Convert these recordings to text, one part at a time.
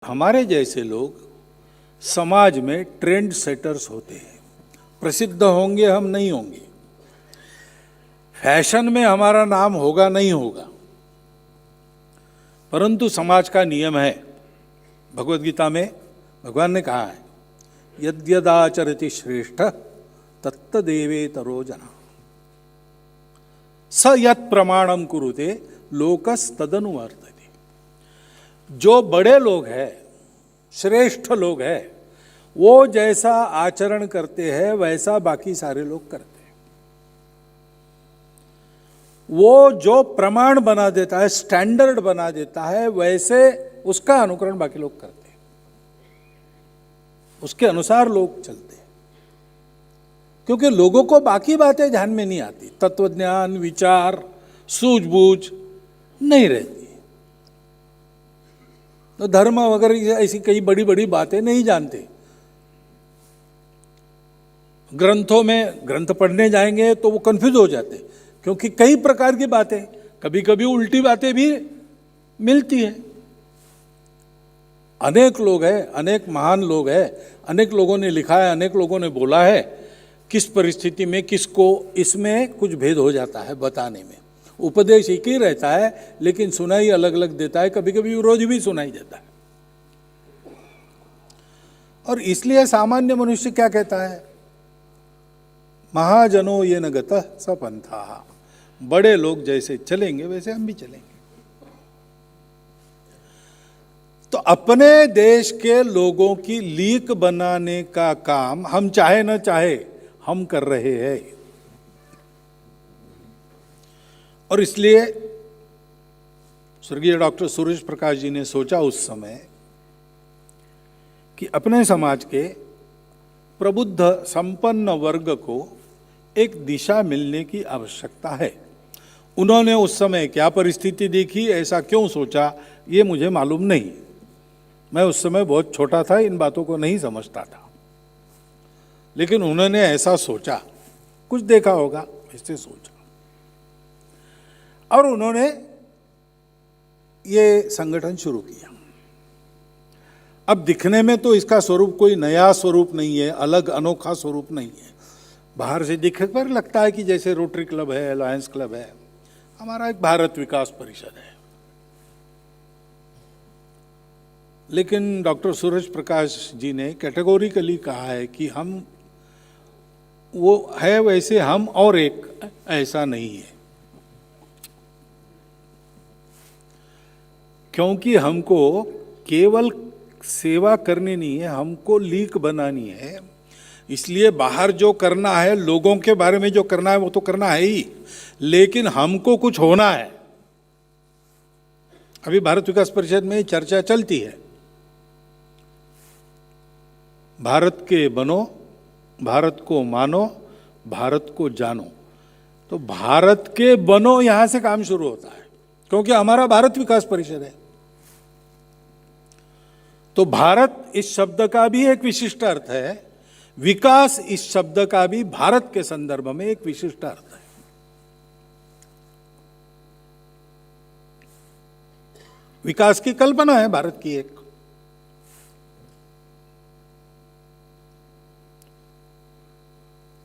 हमारे जैसे लोग समाज में ट्रेंड सेटर्स होते हैं। प्रसिद्ध होंगे हम नहीं होंगे, फैशन में हमारा नाम होगा नहीं होगा, परंतु समाज का नियम है। भगवद गीता में भगवान ने कहा है, यद्यदाचरति श्रेष्ठ तत्तदेवेतरो जना स यत् प्रमाणम कुरुते लोकस्तदनुवर्तते। जो बड़े लोग हैं, श्रेष्ठ लोग हैं, वो जैसा आचरण करते हैं वैसा बाकी सारे लोग करते हैं। वो जो प्रमाण बना देता है, स्टैंडर्ड बना देता है, वैसे उसका अनुकरण बाकी लोग करते हैं, उसके अनुसार लोग चलते हैं। क्योंकि लोगों को बाकी बातें ध्यान में नहीं आती, तत्वज्ञान, विचार, सूझबूझ नहीं रहती। तो धर्म वगैरह ऐसी कई बड़ी बड़ी बातें नहीं जानते। ग्रंथों में ग्रंथ पढ़ने जाएंगे तो वो कंफ्यूज हो जाते, क्योंकि कई प्रकार की बातें, कभी कभी उल्टी बातें भी मिलती हैं। अनेक लोग हैं, अनेक महान लोग हैं, अनेक लोगों ने लिखा है, अनेक लोगों ने बोला है, किस परिस्थिति में किसको इसमें कुछ भेद हो जाता है बताने में। उपदेश एक ही रहता है लेकिन सुनाई अलग अलग देता है, कभी कभी विरोध भी सुनाई देता है। और इसलिए सामान्य मनुष्य क्या कहता है, महाजनो ये न गतः स पंथा, बड़े लोग जैसे चलेंगे वैसे हम भी चलेंगे। तो अपने देश के लोगों की लीक बनाने का काम हम चाहे न चाहे हम कर रहे हैं। और इसलिए स्वर्गीय डॉक्टर सुरेश प्रकाश जी ने सोचा उस समय कि अपने समाज के प्रबुद्ध संपन्न वर्ग को एक दिशा मिलने की आवश्यकता है। उन्होंने उस समय क्या परिस्थिति देखी, ऐसा क्यों सोचा, ये मुझे मालूम नहीं। मैं उस समय बहुत छोटा था, इन बातों को नहीं समझता था, लेकिन उन्होंने ऐसा सोचा, कुछ देखा होगा, ऐसे सोचा, और उन्होंने ये संगठन शुरू किया। अब दिखने में तो इसका स्वरूप कोई नया स्वरूप नहीं है, अलग अनोखा स्वरूप नहीं है। बाहर से दिख पर लगता है कि जैसे रोटरी क्लब है, अलायंस क्लब है, हमारा एक भारत विकास परिषद है। लेकिन डॉक्टर सुरेश प्रकाश जी ने कैटेगोरिकली कहा है कि हम वो है वैसे हम, और एक ऐसा नहीं है। क्योंकि हमको केवल सेवा करनी नहीं है, हमको लीक बनानी है। इसलिए बाहर जो करना है, लोगों के बारे में जो करना है वो तो करना है ही, लेकिन हमको कुछ होना है। अभी भारत विकास परिषद में चर्चा चलती है, भारत के बनो, भारत को मानो, भारत को जानो। तो भारत के बनो यहां से काम शुरू होता है, क्योंकि हमारा भारत विकास परिषद है। तो भारत इस शब्द का भी एक विशिष्ट अर्थ है, विकास इस शब्द का भी भारत के संदर्भ में एक विशिष्ट अर्थ है। विकास की कल्पना है भारत की एक।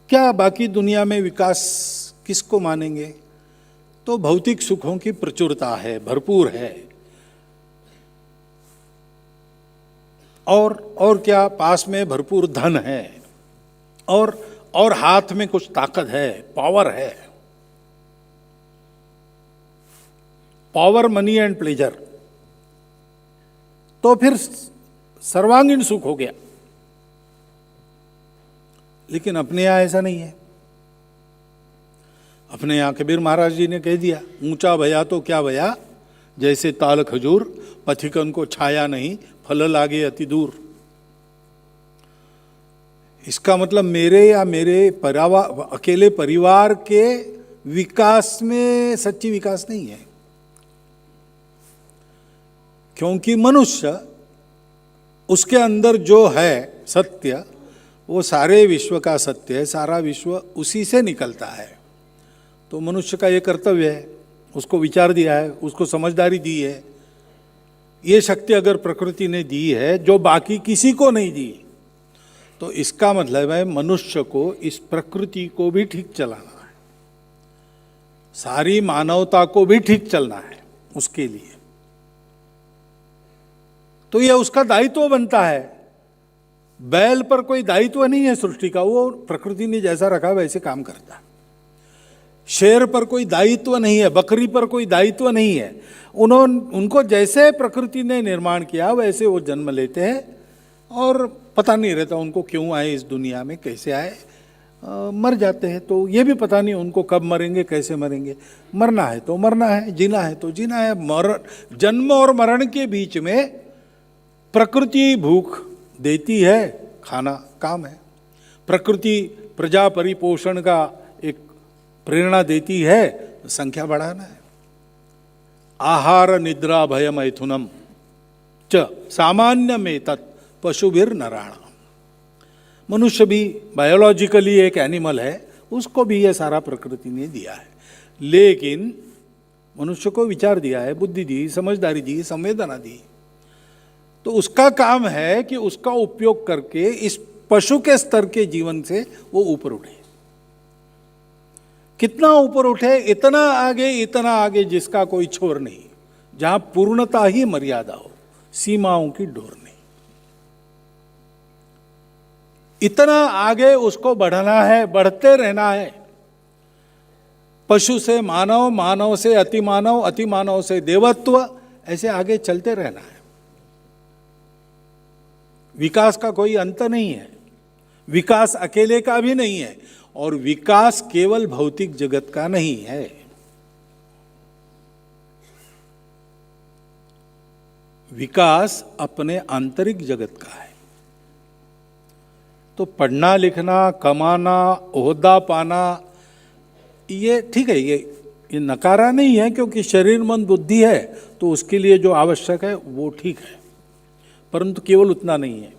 क्या बाकी दुनिया में विकास किसको मानेंगे? तो भौतिक सुखों की प्रचुरता है, भरपूर है, और क्या, पास में भरपूर धन है, और हाथ में कुछ ताकत है, पावर है। पावर, मनी एंड प्लेजर, तो फिर सर्वांगीण सुख हो गया। लेकिन अपने यहां ऐसा नहीं है। अपने यहां कबीर महाराज जी ने कह दिया, ऊंचा भया तो क्या भया, जैसे ताल खजूर, पथिकन को छाया नहीं, फल लागे अति दूर। इसका मतलब मेरे या मेरे अकेले परिवार के विकास में सच्ची विकास नहीं है। क्योंकि मनुष्य, उसके अंदर जो है सत्य, वो सारे विश्व का सत्य है, सारा विश्व उसी से निकलता है। तो मनुष्य का ये कर्तव्य है, उसको विचार दिया है, उसको समझदारी दी है, ये शक्ति अगर प्रकृति ने दी है जो बाकी किसी को नहीं दी, तो इसका मतलब है मनुष्य को इस प्रकृति को भी ठीक चलाना है, सारी मानवता को भी ठीक चलना है उसके लिए। तो यह उसका दायित्व बनता है। बैल पर कोई दायित्व नहीं है सृष्टि का, वो प्रकृति ने जैसा रखा वैसे काम करता है। शेर पर कोई दायित्व नहीं है, बकरी पर कोई दायित्व नहीं है। उनको जैसे प्रकृति ने निर्माण किया वैसे वो जन्म लेते हैं और पता नहीं रहता उनको क्यों आए इस दुनिया में, कैसे आए, मर जाते हैं। तो ये भी पता नहीं उनको कब मरेंगे, कैसे मरेंगे। मरना है तो मरना है, जीना है तो जीना है। जन्म और मरण के बीच में प्रकृति भूख देती है, खाना काम है। प्रकृति प्रजा परिपोषण का एक प्रेरणा देती है, तो संख्या बढ़ाना है। आहार निद्रा भय मैथुनम च सामान्य में तत् पशुभिर नराणाम। मनुष्य भी बायोलॉजिकली एक एनिमल है, उसको भी यह सारा प्रकृति ने दिया है। लेकिन मनुष्य को विचार दिया है, बुद्धि दी, समझदारी दी, संवेदना दी। तो उसका काम है कि उसका उपयोग करके इस पशु के स्तर के जीवन से वो ऊपर उठे। कितना ऊपर उठे? इतना आगे जिसका कोई छोर नहीं, जहां पूर्णता ही मर्यादा हो, सीमाओं की डोर नहीं। इतना आगे उसको बढ़ना है, बढ़ते रहना है। पशु से मानव, मानव से अतिमानव, अतिमानव से देवत्व, ऐसे आगे चलते रहना है। विकास का कोई अंत नहीं है, विकास अकेले का भी नहीं है, और विकास केवल भौतिक जगत का नहीं है। विकास अपने आंतरिक जगत का है। तो पढ़ना लिखना, कमाना, ओहदा पाना, ये ठीक है, ये नकारा नहीं है, क्योंकि शरीर मन बुद्धि है तो उसके लिए जो आवश्यक है वो ठीक है, परंतु केवल उतना नहीं है।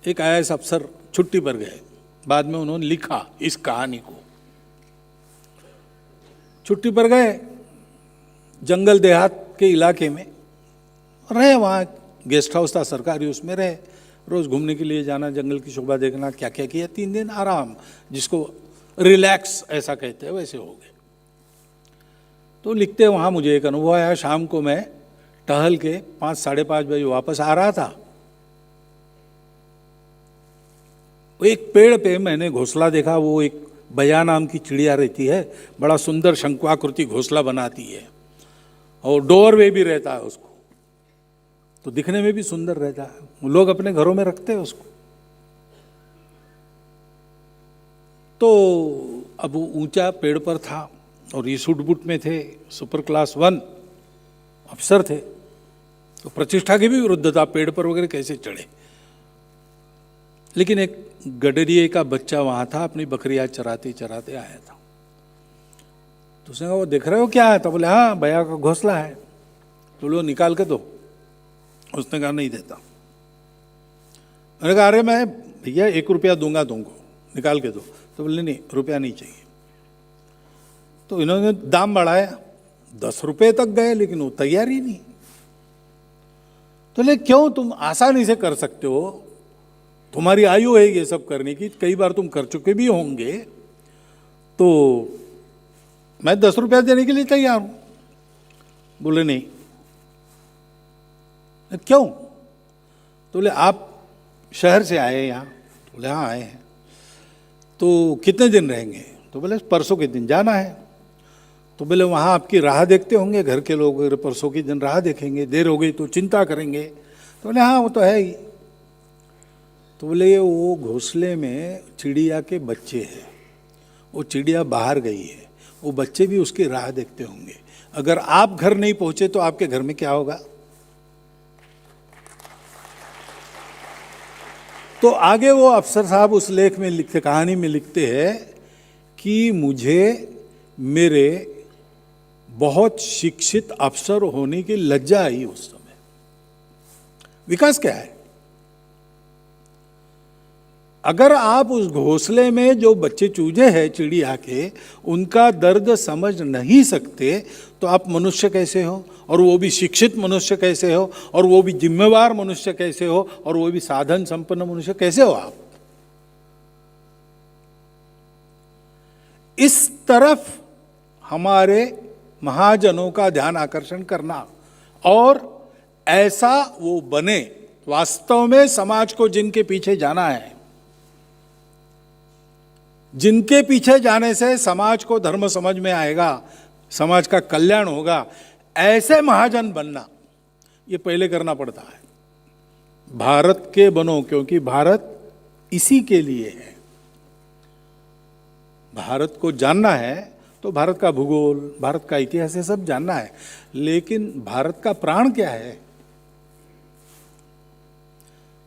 एक IAS अफसर छुट्टी पर गए, बाद में उन्होंने लिखा इस कहानी को। छुट्टी पर गए, जंगल देहात के इलाके में रहे, वहाँ गेस्ट हाउस था सरकारी, उसमें रहे। रोज घूमने के लिए जाना, जंगल की शोभा देखना, क्या क्या किया। 3 दिन आराम, जिसको रिलैक्स ऐसा कहते हैं, वैसे हो गए। तो लिखते वहाँ मुझे एक अनुभव आया। शाम को मैं टहल के 5, 5:30 बजे वापस आ रहा था। एक पेड़ पे मैंने घोंसला देखा। वो एक बया नाम की चिड़िया रहती है, बड़ा सुंदर शंक्वाकृति घोंसला बनाती है, और डोरवे भी रहता है उसको, तो दिखने में भी सुंदर रहता है। लोग अपने घरों में रखते हैं उसको। तो अब वो ऊंचा पेड़ पर था और ये सूट बूट में थे, सुपर क्लास 1 अफसर थे, तो प्रतिष्ठा के भी विरुद्ध था, पेड़ पर वगैरह कैसे चढ़े। लेकिन एक गडरिए का बच्चा वहाँ था, अपनी बकरियाँ चराते चराते आया था। तो उसने कहा, वो देख रहे हो क्या है? तो बोले, हाँ बया का घोंसला है। तो लो निकाल के दो। उसने कहा नहीं देता। मैंने कहा, अरे मैं भैया 1 रुपया दूंगा तुमको, निकाल के दो। तो बोले नहीं, रुपया नहीं चाहिए। तो इन्होंने दाम बढ़ाया, 10 रुपये तक गए, लेकिन वो तैयार ही नहीं। तो ले क्यों, तुम आसानी से कर सकते हो, तुम्हारी आयु है ये सब करने की, कई बार तुम कर चुके भी होंगे, तो मैं 10 रुपया देने के लिए तैयार हूं। बोले नहीं। क्यों? तो बोले आप शहर से आए यहाँ? तो बोले हाँ आए हैं। तो कितने दिन रहेंगे? तो बोले परसों के दिन जाना है। तो बोले वहाँ आपकी राह देखते होंगे घर के लोग, अगर परसों के दिन राह देखेंगे, देर हो गई तो चिंता करेंगे। तो बोले हाँ वो तो है ही। तो बोले वो घोंसले में चिड़िया के बच्चे हैं, वो चिड़िया बाहर गई है, वो बच्चे भी उसकी राह देखते होंगे। अगर आप घर नहीं पहुंचे तो आपके घर में क्या होगा? तो आगे वो अफसर साहब उस लेख में लिखते, कहानी में लिखते हैं कि मुझे मेरे बहुत शिक्षित अफसर होने की लज्जा आई उस समय। विकास क्या है? अगर आप उस घोंसले में जो बच्चे चूजे हैं चिड़िया के, उनका दर्द समझ नहीं सकते, तो आप मनुष्य कैसे हो? और वो भी शिक्षित मनुष्य कैसे हो? और वो भी जिम्मेवार मनुष्य कैसे हो? और वो भी साधन संपन्न मनुष्य कैसे हो आप? इस तरफ हमारे महाजनों का ध्यान आकर्षण करना, और ऐसा वो बने वास्तव में समाज को जिनके पीछे जाना है, जिनके पीछे जाने से समाज को धर्म समझ में आएगा, समाज का कल्याण होगा, ऐसे महाजन बनना ये पहले करना पड़ता है। भारत के बनो, क्योंकि भारत इसी के लिए है। भारत को जानना है तो भारत का भूगोल, भारत का इतिहास, ये सब जानना है, लेकिन भारत का प्राण क्या है?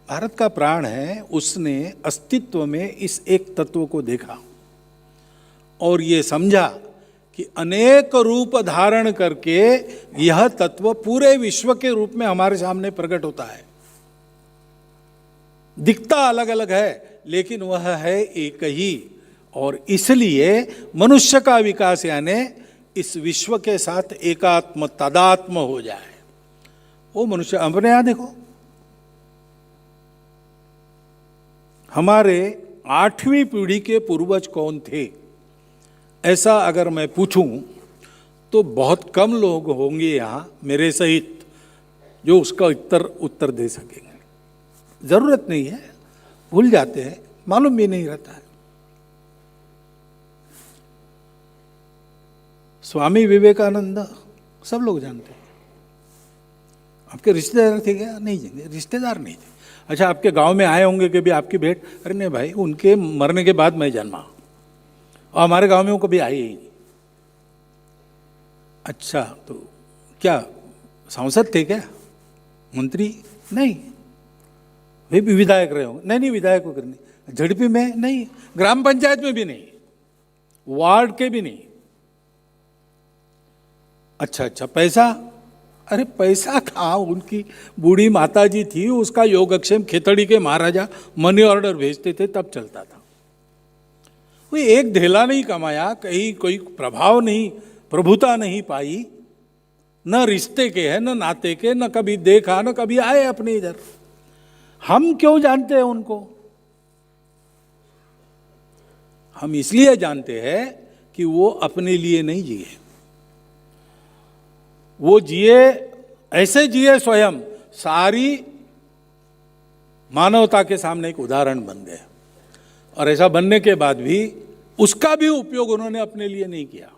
भारत का प्राण है, उसने अस्तित्व में इस एक तत्व को देखा और ये समझा कि अनेक रूप धारण करके यह तत्व पूरे विश्व के रूप में हमारे सामने प्रकट होता है। दिखता अलग अलग है, लेकिन वह है एक ही। और इसलिए मनुष्य का विकास यानी इस विश्व के साथ एकात्म तादात्म हो जाए। वो मनुष्य, अपने यहां देखो, हमारे 8वीं पीढ़ी के पूर्वज कौन थे, ऐसा अगर मैं पूछूं तो बहुत कम लोग होंगे यहां मेरे सहित जो उसका उत्तर दे सकेंगे। जरूरत नहीं है, भूल जाते हैं, मालूम भी नहीं रहता है। स्वामी विवेकानंद सब लोग जानते हैं। आपके रिश्तेदार थे क्या? नहीं, रिश्तेदार नहीं थे। अच्छा, आपके गांव में आए होंगे कि भी आपकी भेंट? अरे नहीं भाई, उनके मरने के बाद मैं जन्मा, और हमारे गांव में वो कभी आए ही नहीं। अच्छा, तो क्या सांसद थे क्या? मंत्री? नहीं। वे भी विधायक रहे होंगे? नहीं, विधायक को करनी। झड़पी में नहीं, ग्राम पंचायत में भी नहीं, वार्ड के भी नहीं। अच्छा, पैसा? अरे पैसा कहाँ, उनकी बूढ़ी माता जी थी, उसका योगक्षेम खेतड़ी के महाराजा मनी ऑर्डर भेजते थे तब चलता था। कोई एक ढेला नहीं कमाया, कहीं कोई प्रभाव नहीं, प्रभुता नहीं पाई, न रिश्ते के है न नाते के, न कभी देखा न कभी आए अपने इधर। हम क्यों जानते हैं उनको? हम इसलिए जानते हैं कि वो अपने लिए नहीं जिए, वो जिए, ऐसे जिए स्वयं, सारी मानवता के सामने एक उदाहरण बन गए। और ऐसा बनने के बाद भी उसका भी उपयोग उन्होंने अपने लिए नहीं किया।